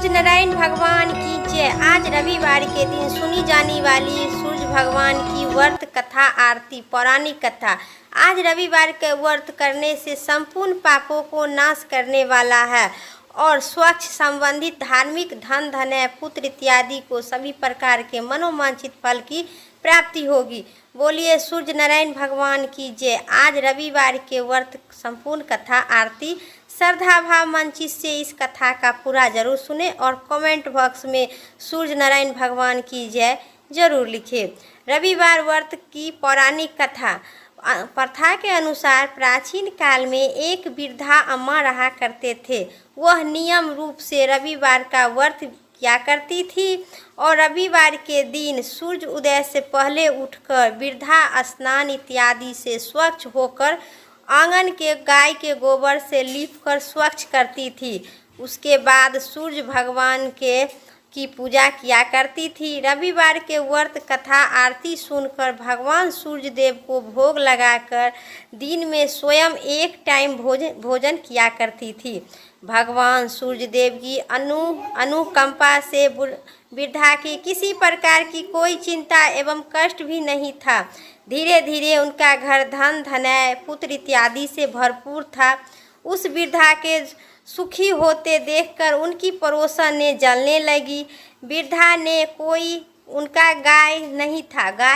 सूर्य नारायण भगवान की जय। आज रविवार के दिन सुनी जाने वाली सूर्य भगवान की व्रत कथा आरती पौराणिक कथा। आज रविवार के व्रत करने से संपूर्ण पापों को नाश करने वाला है और स्वच्छ संबंधित धार्मिक धन धन पुत्र इत्यादि को सभी प्रकार के मनोवांछित फल की प्राप्ति होगी। बोलिए सूर्य नारायण भगवान की जय। आज रविवार के व्रत संपूर्ण कथा आरती श्रद्धा भाव मंचित से इस कथा का पूरा जरूर सुने और कमेंट बॉक्स में सूर्य नारायण भगवान की जय जरूर लिखें। रविवार व्रत की पौराणिक कथा। प्रथा के अनुसार प्राचीन काल में एक वृद्धा अम्मा रहा करते थे। वह नियम रूप से रविवार का व्रत किया करती थी और रविवार के दिन सूर्य उदय से पहले उठकर वृद्धा स्नान इत्यादि से स्वच्छ होकर आंगन के गाय के गोबर से लीपकर स्वच्छ करती थी। उसके बाद सूर्य भगवान की पूजा किया करती थी। रविवार के व्रत कथा आरती सुनकर भगवान सूर्य देव को भोग लगाकर दिन में स्वयं एक टाइम भोजन किया करती थी। भगवान सूर्य देव की अनुकंपा से वृद्धा की किसी प्रकार की कोई चिंता एवं कष्ट भी नहीं था। धीरे धीरे उनका घर धन धनय पुत्र इत्यादि से भरपूर था। उस वृद्धा के सुखी होते देखकर उनकी पड़ोसन ने जलने लगी। वृद्धा ने कोई उनका गाय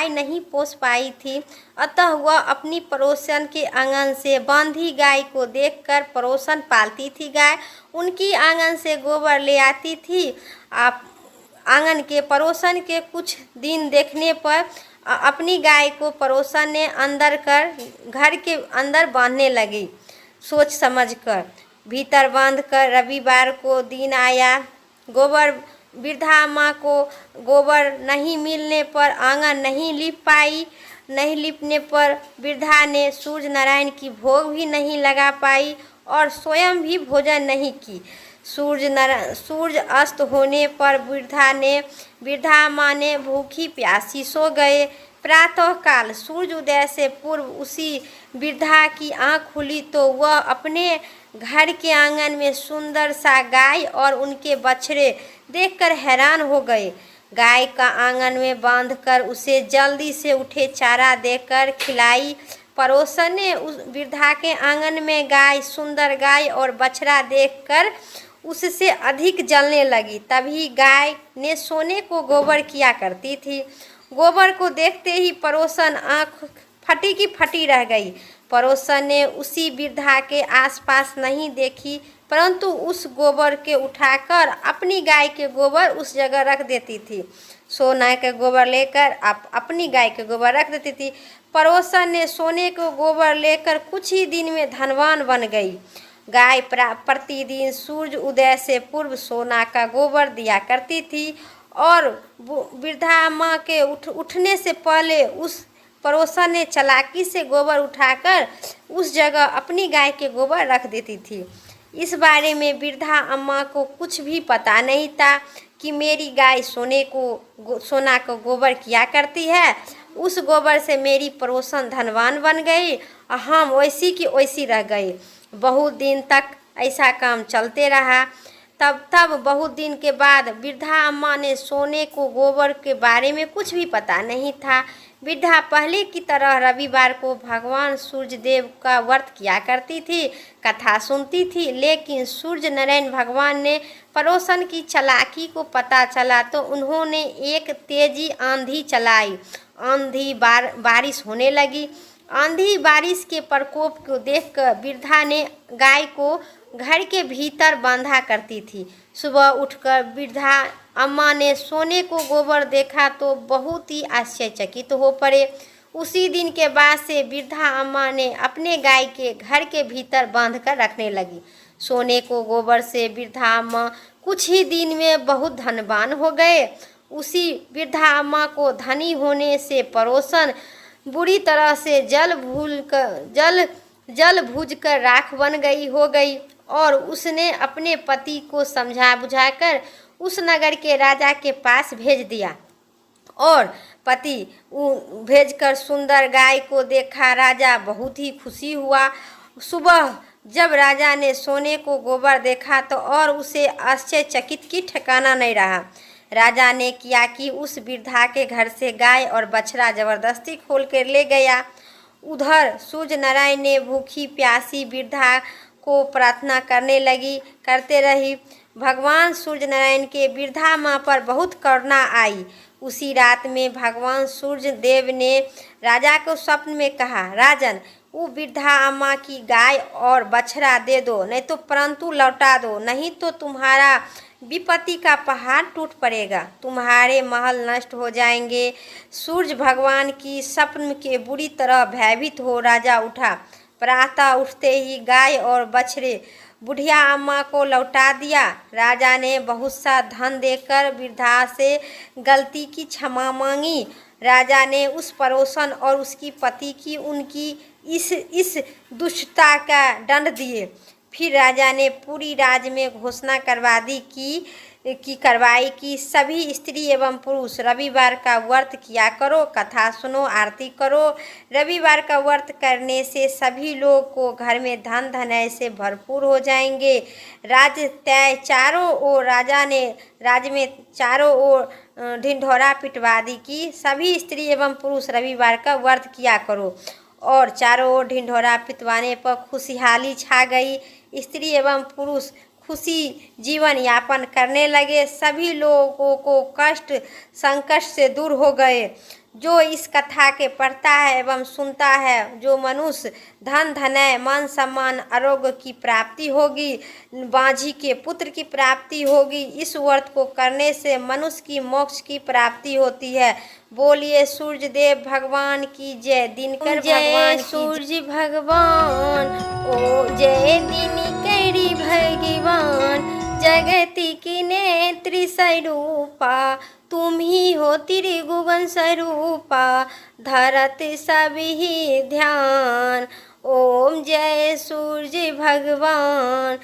नहीं पोस पाई थी, अतः वह अपनी पड़ोसन के आंगन से बांधी गाय को देखकर पड़ोसन पालती थी गाय उनकी आंगन से गोबर ले आती थी। आंगन के पड़ोसन के कुछ दिन देखने पर अपनी गाय को पड़ोसन ने घर के अंदर बांधने लगी। सोच समझकर भीतर बांधकर वरविवार को दिन आया। वृद्धा माँ को गोबर नहीं मिलने पर आंगन नहीं लिपने पर वृद्धा ने सूर्य नारायण की भोग भी नहीं लगा पाई और स्वयं भी भोजन नहीं की। सूर्य अस्त होने पर वृद्धा माँ ने भूखी प्यासी सो गए। प्रातः काल सूर्य उदय से पूर्व उसी वृद्धा की आंख खुली तो वह अपने घर के आंगन में सुंदर सा गाय और उनके बछड़े देखकर हैरान हो गए। गाय का आंगन में बांधकर उसे जल्दी से उठे चारा देकर खिलाई। पड़ोसन ने उस वृद्धा के आंगन में सुंदर गाय और बछड़ा देखकर उससे अधिक जलने लगी। तभी गाय ने सोने को गोबर किया करती थी। गोबर को देखते ही पड़ोसन आँख फटी की फटी रह गई। पड़ोसन ने उसी वृद्धा के आसपास नहीं देखी, परंतु उस गोबर के उठाकर अपनी गाय के गोबर उस जगह रख देती थी। सोना के गोबर लेकर अपनी गाय के गोबर रख देती थी। पड़ोसन ने सोने को गोबर लेकर कुछ ही दिन में धनवान बन गई। गाय प्रतिदिन सूर्य उदय से पूर्व सोना का गोबर दिया करती थी और वृद्धा माँ के उठने से पहले उस पड़ोसन ने चालाकी से गोबर उठाकर उस जगह अपनी गाय के गोबर रख देती थी। इस बारे में वृद्धा अम्मा को कुछ भी पता नहीं था कि मेरी गाय सोना को गोबर किया करती है। उस गोबर से मेरी पड़ोसन धनवान बन गई और हम वैसी की वैसी रह गई। बहुत दिन तक ऐसा काम चलते रहा। तब बहुत दिन के बाद वृद्धा अम्मा ने सोने को गोबर के बारे में कुछ भी पता नहीं था। वृद्धा पहले की तरह रविवार को भगवान सूर्य देव का व्रत किया करती थी, कथा सुनती थी। लेकिन सूर्य नारायण भगवान ने पड़ोसन की चालाकी को पता चला तो उन्होंने एक तेजी आंधी चलाई। आंधी बारिश होने लगी। आंधी बारिश के प्रकोप को देखकर वृद्धा ने गाय को घर के भीतर बांधा करती थी। सुबह उठकर वृद्धा अम्मा ने सोने को गोबर देखा तो बहुत ही आश्चर्यचकित हो पड़े। उसी दिन के बाद से वृद्धा अम्मा ने अपने गाय के घर के भीतर बांधकर रखने लगी। सोने को गोबर से वृद्धा अम्मा कुछ ही दिन में बहुत धनवान हो गए। उसी वृद्धा अम्मा को धनी होने से पड़ोसन बुरी तरह से जल भूज कर राख हो गई और उसने अपने पति को समझा बुझाकर उस नगर के राजा के पास भेज दिया और पति भेजकर सुंदर गाय को देखा। राजा बहुत ही खुशी हुआ। सुबह जब राजा ने सोने को गोबर देखा तो और उसे आश्चर्यचकित की ठिकाना नहीं रहा। राजा ने किया कि उस वृद्धा के घर से गाय और बछड़ा जबरदस्ती खोल कर ले गया। उधर सूर्य नारायण ने भूखी प्यासी वृद्धा को प्रार्थना करते रही। भगवान सूर्य नारायण के वृद्धा माँ पर बहुत करुणा आई। उसी रात में भगवान सूर्य देव ने राजा को स्वप्न में कहा, राजन, वो वृद्धा अम्मा की गाय और बछड़ा दे दो, नहीं तो परंतु लौटा दो, नहीं तो तुम्हारा विपत्ति का पहाड़ टूट पड़ेगा, तुम्हारे महल नष्ट हो जाएंगे। सूर्य भगवान की स्वप्न के बुरी तरह भयभीत हो राजा उठा। प्रातः उठते ही गाय और बछड़े बुढ़िया अम्मा को लौटा दिया। राजा ने बहुत सा धन देकर वृद्धा से गलती की क्षमा मांगी। राजा ने उस पड़ोसन और उसकी पति की उनकी इस दुष्टता का दंड दिए। फिर राजा ने पूरी राज्य में घोषणा करवाई कि सभी स्त्री एवं पुरुष रविवार का व्रत किया करो, कथा सुनो, आरती करो। रविवार का व्रत करने से सभी लोग को घर में धन धनय से भरपूर हो जाएंगे। राजा ने राज्य में चारों ओर ढिंढोरा पिटवा दी कि सभी स्त्री एवं पुरुष रविवार का व्रत किया करो। और चारों ओर ढिंढोरा पिटवाने पर खुशहाली छा गई। स्त्री एवं पुरुष खुशी जीवन यापन करने लगे। सभी लोगों को कष्ट संकट से दूर हो गए। जो इस कथा के पढ़ता है एवं सुनता है, जो मनुष्य धन धनय मान सम्मान आरोग्य की प्राप्ति होगी, बांझी के पुत्र की प्राप्ति होगी। इस व्रत को करने से मनुष्य की मोक्ष की प्राप्ति होती है। बोलिए सूर्य देव भगवान की जय। दिनकर भगवान सूर्य भगवान, ओ जय दिनकरी भगवान। जगति की नेत्री स्वरूपा, तुम ही हो त्रिगुण स्वरूपा, धरत सभी ध्यान। ओम जय सूर्य भगवान,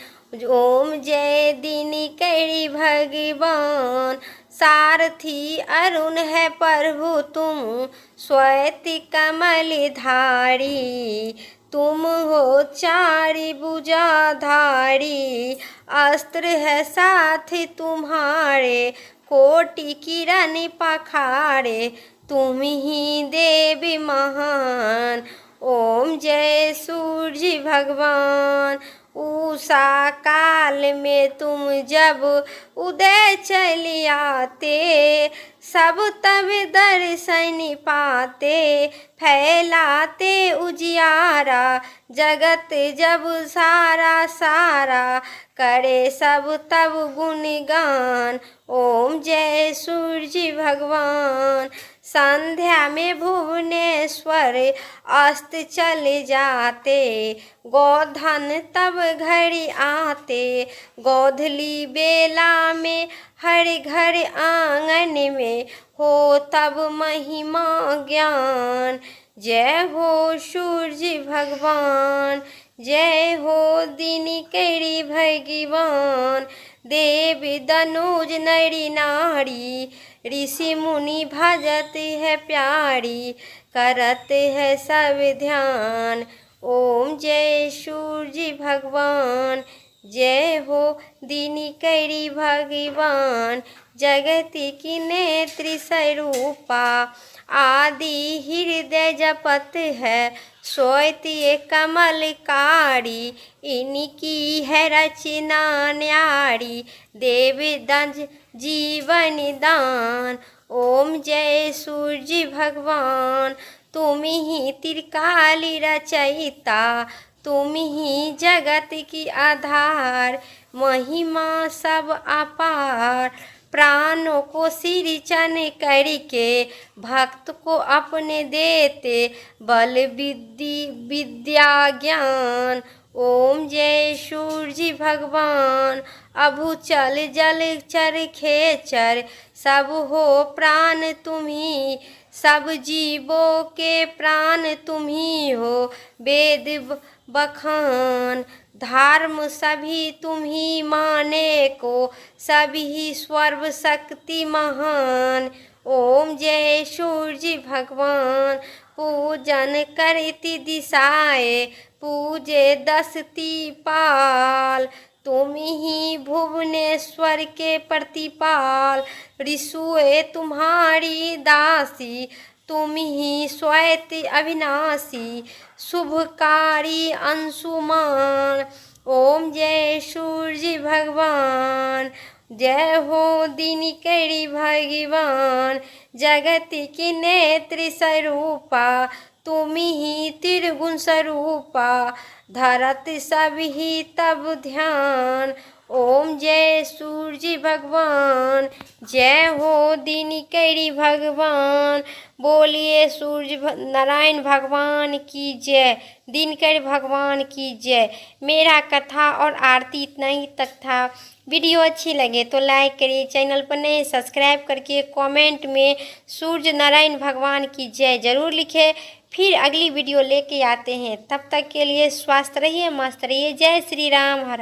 ओम जय दिनकरी भगवान। सारथी अरुण है प्रभु तुम, श्वेत कमल धारी। तुम हो चारि भुजाधारी, अस्त्र है साथ तुम्हारे, कोटि किरण पखारे। तुम ही देवी महान। ओम जय सूर्य भगवान। उषा काल में तुम जब उदय चली आते, सब तब दर्शन पाते, फैलाते उजियारा। जगत जब सारा करे सब तब गुणगान। ओम जय सूर्य भगवान। संध्या में भुवनेश्वर अस्त चले जाते, गोधन तब घड़ी आते। गोधली बेला में हर घर आंगन में हो तब महिमा ज्ञान। जय हो सूर्य भगवान, जय हो दिनकरी भगवान। देवी दनुज नरी नारी, ऋषि मुनि भजत है प्यारी, करत है सब ध्यान। ओम जय सूर्य भगवान, जय हो दिनकरी भगवान। जगति की नेत्री स्वरूपा, आदि हृदय जपत है, श्वेत कमलकारी। इनकी है रचना न्यारी, देवी दंज जीवन दान। ओम जय सूर्य भगवान। तुम ही त्रिकाली रचयिता, तुम ही जगत की आधार। महिमा सब अपार, प्राणों को सिंचन करके भक्त को अपने देते, बल विद्या ज्ञान। ओम जय सूर्य भगवान। अभुचल जल चर खेचर, सब हो प्राण तुम्ही। सब जीवों के प्राण तुम्ही हो, वेद बखान। धर्म सभी तुम्ही माने को, सभी सर्व शक्ति महान। ओम जय सूर्य भगवान। पूजन करती दिशाए पूजे 10 पाल। तुम ही भुवनेश्वर के प्रतिपाल ऋषुए तुम्हारी दासी। तुम ही श्वेत अविनाशी शुभकारी अंशुमान। ओम जय सूर्य भगवान जय हो दिनकरी भगवान। जगत की नेत्र स्वरूपा तुम ही त्रिगुण स्वरूपा। धरत सब ही तब ध्यान। ओम जय सूर्य भगवान जय हो दिनकरी भगवान। बोलिए सूर्य नारायण भगवान की जय, दिनकर भगवान की जय। मेरा कथा और आरती इतना ही तक था। वीडियो अच्छी लगे तो लाइक करिए, चैनल पर नए सब्सक्राइब करके कमेंट में सूर्य नारायण भगवान की जय जरूर लिखें। फिर अगली वीडियो लेके आते हैं, तब तक के लिए स्वस्थ रहिए, मस्त रहिए। जय श्री राम। हर